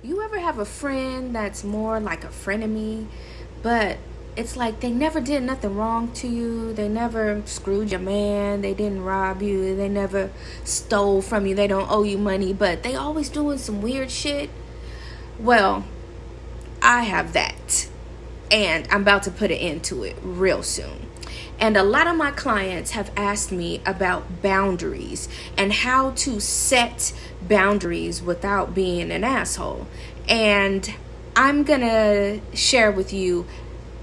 You ever have a friend that's more like a frenemy, but it's like they never did nothing wrong to you. They never screwed your man. They didn't rob you. They never stole from you. They don't owe you money, but they always doing some weird shit. Well, I have that, and I'm about to put an end to it real soon. And a lot of my clients have asked me about boundaries and how to set boundaries without being an asshole. And I'm going to share with you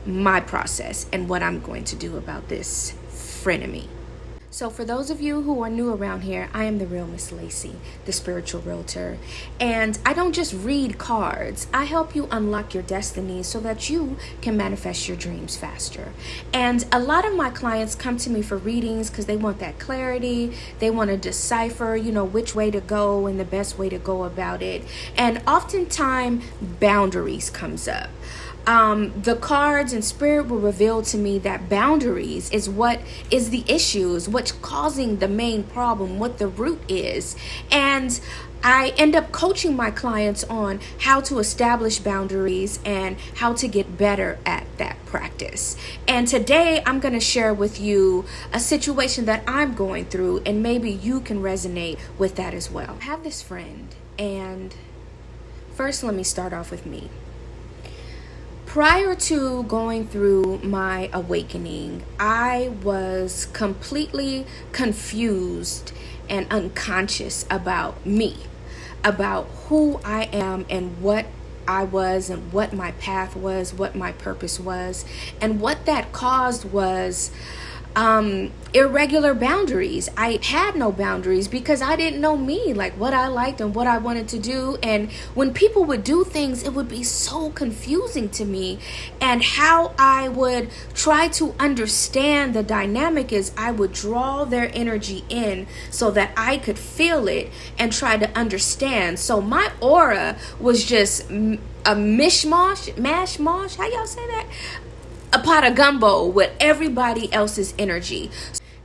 my process and what I'm going to do about this frenemy. So for those of you who are new around here, I am the real Miss Lacy, the spiritual realtor. And I don't just read cards. I help you unlock your destiny so that you can manifest your dreams faster. And a lot of my clients come to me for readings because they want that clarity. They want to decipher, which way to go and the best way to go about it. And oftentimes boundaries comes up. The cards and spirit will reveal to me that boundaries is what is the issues, what's causing the main problem, what the root is. And I end up coaching my clients on how to establish boundaries and how to get better at that practice. And today I'm going to share with you a situation that I'm going through, and maybe you can resonate with that as well. I have this friend, and first let me start off with me. Prior to going through my awakening, I was completely confused and unconscious about me, about who I am and what I was and what my path was, what my purpose was. And what that caused was irregular boundaries. I had no boundaries because I didn't know me, like what I liked and what I wanted to do. And when people would do things, it would be so confusing to me. And how I would try to understand the dynamic is I would draw their energy in so that I could feel it and try to understand. So my aura was just a mishmash, how y'all say that? A pot of gumbo with everybody else's energy.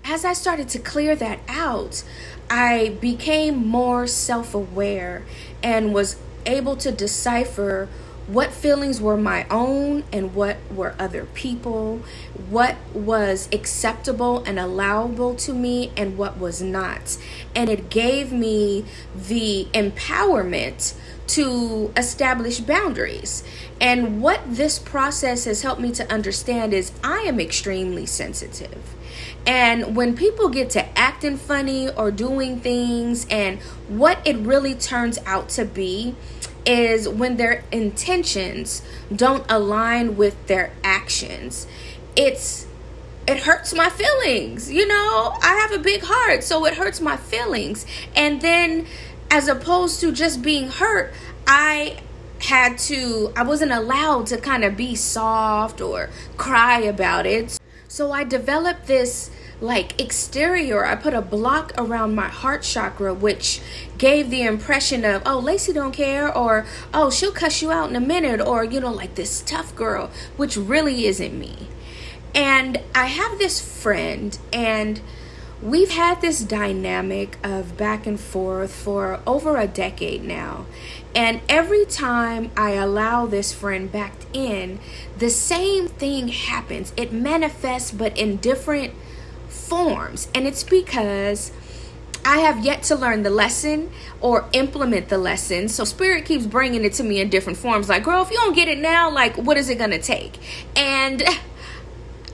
As I started to clear that out, I became more self-aware and was able to decipher what feelings were my own and what were other people, what was acceptable and allowable to me and what was not. And it gave me the empowerment to establish boundaries. And what this process has helped me to understand is I am extremely sensitive. And when people get to acting funny or doing things, and what it really turns out to be is when their intentions don't align with their actions, it hurts my feelings. I have a big heart, so it hurts my feelings. And then as opposed to just being hurt, I wasn't allowed to kind of be soft or cry about it. So I developed this exterior. I put a block around my heart chakra, which gave the impression of, oh, Lacy don't care, or, oh, she'll cuss you out in a minute, or, like this tough girl, which really isn't me. And I have this friend, and we've had this dynamic of back and forth for over a decade now. And every time I allow this friend back in, the same thing happens. It manifests, but in different forms. And it's because I have yet to learn the lesson or implement the lesson. So spirit keeps bringing it to me in different forms. Like, girl, if you don't get it now, what is it going to take? And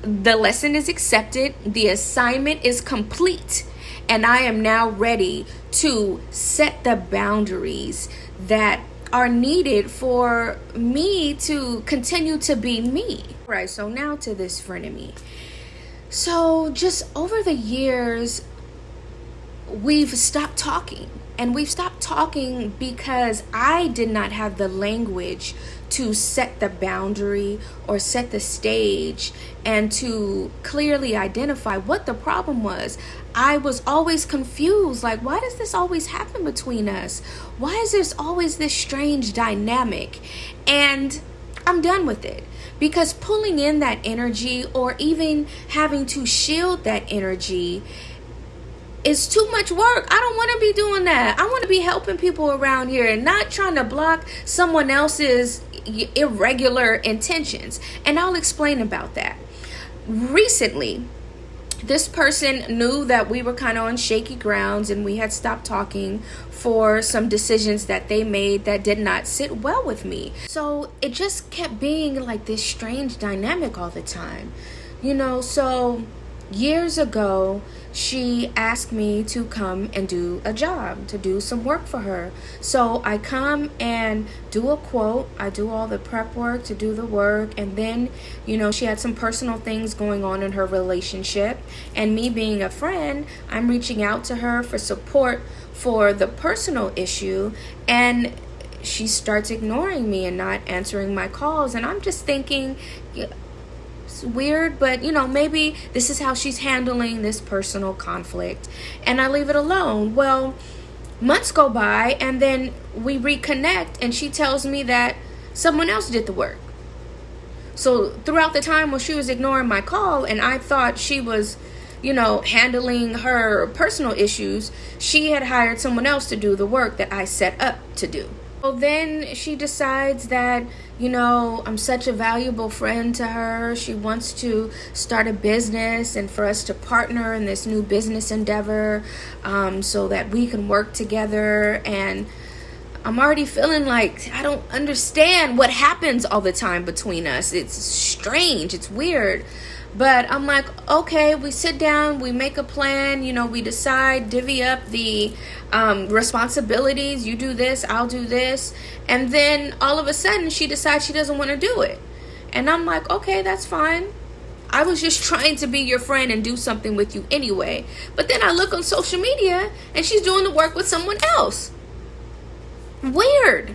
the lesson is accepted. The assignment is complete. And I am now ready to set the boundaries that are needed for me to continue to be me. Right, so now to this frenemy. So just over the years, we've stopped talking. And we've stopped talking because I did not have the language to set the boundary or set the stage and to clearly identify what the problem was. I was always confused. Why does this always happen between us? Why is there always this strange dynamic? And I'm done with it. Because pulling in that energy or even having to shield that energy is too much work. I don't want to be doing that. I want to be helping people around here and not trying to block someone else's irregular intentions. And I'll explain about that. Recently, this person knew that we were kind of on shaky grounds and we had stopped talking for some decisions that they made that did not sit well with me. So it just kept being like this strange dynamic all the time. So years ago, she asked me to come and do a job, to do some work for her. So I come and do a quote. I do all the prep work to do the work. And then, she had some personal things going on in her relationship. And me being a friend, I'm reaching out to her for support for the personal issue. And she starts ignoring me and not answering my calls. And I'm just thinking, it's weird, but maybe this is how she's handling this personal conflict, and I leave it alone. Well, months go by and then we reconnect and she tells me that someone else did the work. So throughout the time when she was ignoring my call and I thought she was handling her personal issues, she had hired someone else to do the work that I set up to do. Well, then she decides that, I'm such a valuable friend to her. She wants to start a business and for us to partner in this new business endeavor so that we can work together. And I'm already feeling like I don't understand what happens all the time between us. It's strange. It's weird. But I'm like, okay, we sit down, we make a plan, we decide, divvy up the responsibilities. You do this, I'll do this. And then all of a sudden she decides she doesn't want to do it. And I'm like, okay, that's fine. I was just trying to be your friend and do something with you anyway. But then I look on social media and she's doing the work with someone else. Weird.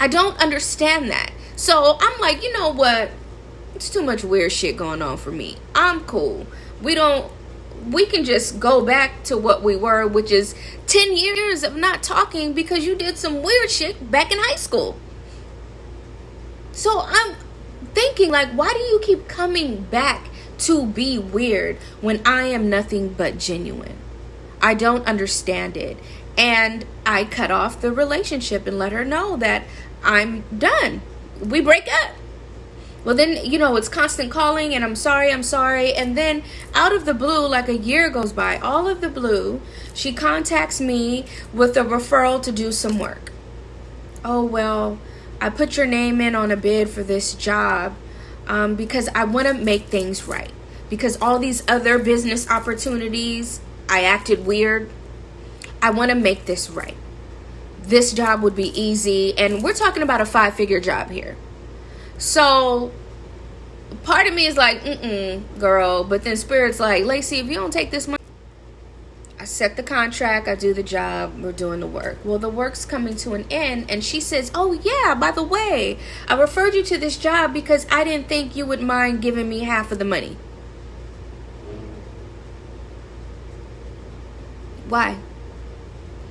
I don't understand that. So I'm like, you know what? It's too much weird shit going on for me. I'm cool. We can just go back to what we were, which is 10 years of not talking because you did some weird shit back in high school. So I'm thinking, like, why do you keep coming back to be weird when I am nothing but genuine? I don't understand it. And I cut off the relationship and let her know that I'm done. We break up. Well, then, it's constant calling and I'm sorry. And then out of the blue, like a year goes by, all of the blue, she contacts me with a referral to do some work. Oh, well, I put your name in on a bid for this job because I want to make things right. Because all these other business opportunities, I acted weird. I want to make this right. This job would be easy. And we're talking about a 5-figure job here. So part of me is like, girl. But then Spirit's like, Lacy, if you don't take this money. I set the contract. I do the job. We're doing the work. Well, the work's coming to an end. And she says, oh, yeah, by the way, I referred you to this job because I didn't think you would mind giving me half of the money. Why?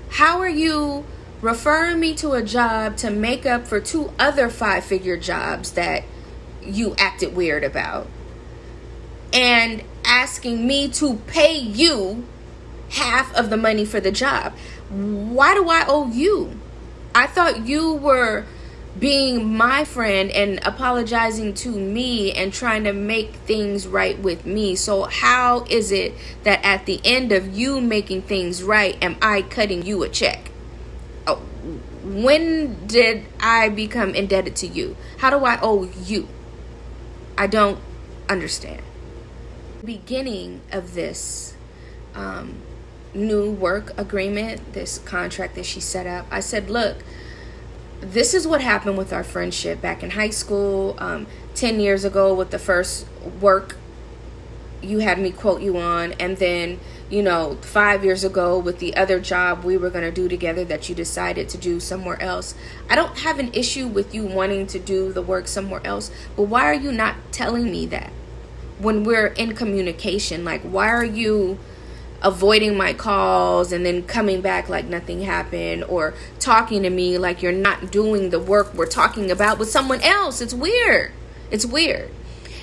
How are you referring me to a job to make up for 2 other 5-figure jobs that you acted weird about and asking me to pay you half of the money for the job? Why do I owe you? I thought you were being my friend and apologizing to me and trying to make things right with me. So how is it that at the end of you making things right, am I cutting you a check? Oh, when did I become indebted to you? How do I owe you? I don't understand. Beginning of this new work agreement, this contract that she set up, I said, look, this is what happened with our friendship back in high school, 10 years ago with the first work you had me quote you on, and then 5 years ago with the other job we were going to do together that you decided to do somewhere else. I don't have an issue with you wanting to do the work somewhere else, but why are you not telling me that when we're in communication? Like, why are you avoiding my calls and then coming back like nothing happened, or talking to me like you're not doing the work we're talking about with someone else? It's weird.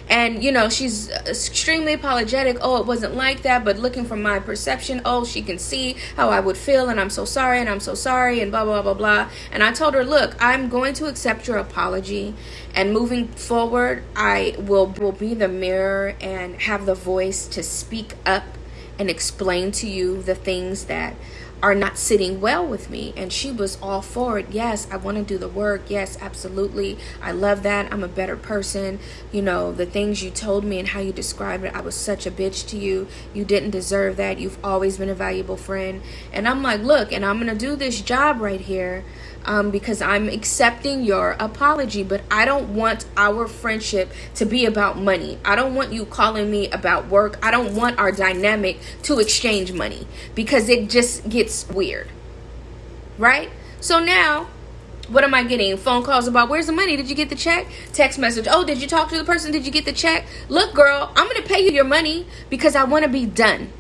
And, she's extremely apologetic. Oh, it wasn't like that, but looking from my perception, oh, she can see how I would feel, and I'm so sorry, and blah, blah, blah, blah. And I told her, look, I'm going to accept your apology, and moving forward, I will be the mirror and have the voice to speak up and explain to you the things that are not sitting well with me. And she was all for it. Yes, I want to do the work. Yes, absolutely. I love that. I'm a better person. The things you told me and how you described it, I was such a bitch to you. You didn't deserve that. You've always been a valuable friend. And I'm like, look, and I'm going to do this job right here because I'm accepting your apology, but I don't want our friendship to be about money. I don't want you calling me about work. I don't want our dynamic to exchange money because it just gets weird, right? So now, what am I getting? Phone calls about, where's the money? Did you get the check? Text message, oh, did you talk to the person? Did you get the check? Look, girl, I'm going to pay you your money because I want to be done.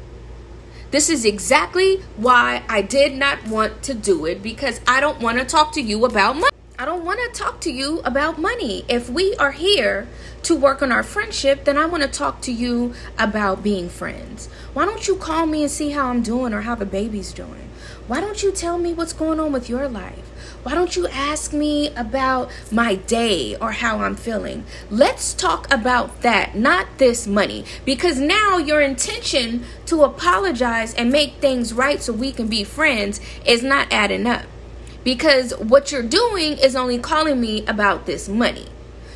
This is exactly why I did not want to do it, because I don't want to talk to you about money. I don't want to talk to you about money. If we are here to work on our friendship, then I want to talk to you about being friends. Why don't you call me and see how I'm doing or how the baby's doing? Why don't you tell me what's going on with your life? Why don't you ask me about my day or how I'm feeling? Let's talk about that, not this money. Because now your intention to apologize and make things right so we can be friends is not adding up. Because what you're doing is only calling me about this money.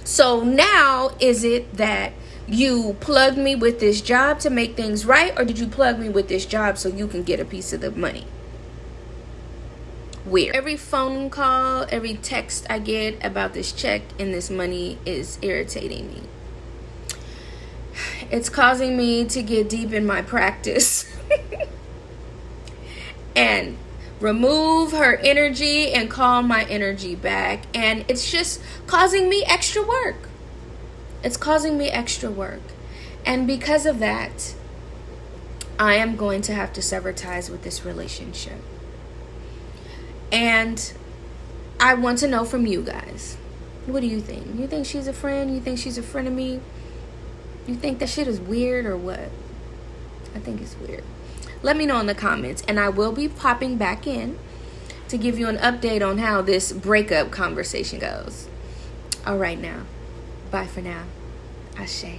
So now, is it that you plugged me with this job to make things right, or did you plug me with this job so you can get a piece of the money? Weird. Every phone call, every text I get about this check and this money is irritating me. It's causing me to get deep in my practice and remove her energy and call my energy back. And it's just causing me extra work. It's causing me extra work. And because of that, I am going to have to sever ties with this relationship. And I want to know from you guys. What do you think? You think she's a friend? You think she's a frenemy? You think that shit is weird or what? I think it's weird. Let me know in the comments. And I will be popping back in to give you an update on how this breakup conversation goes. All right now. Bye for now. Ashe.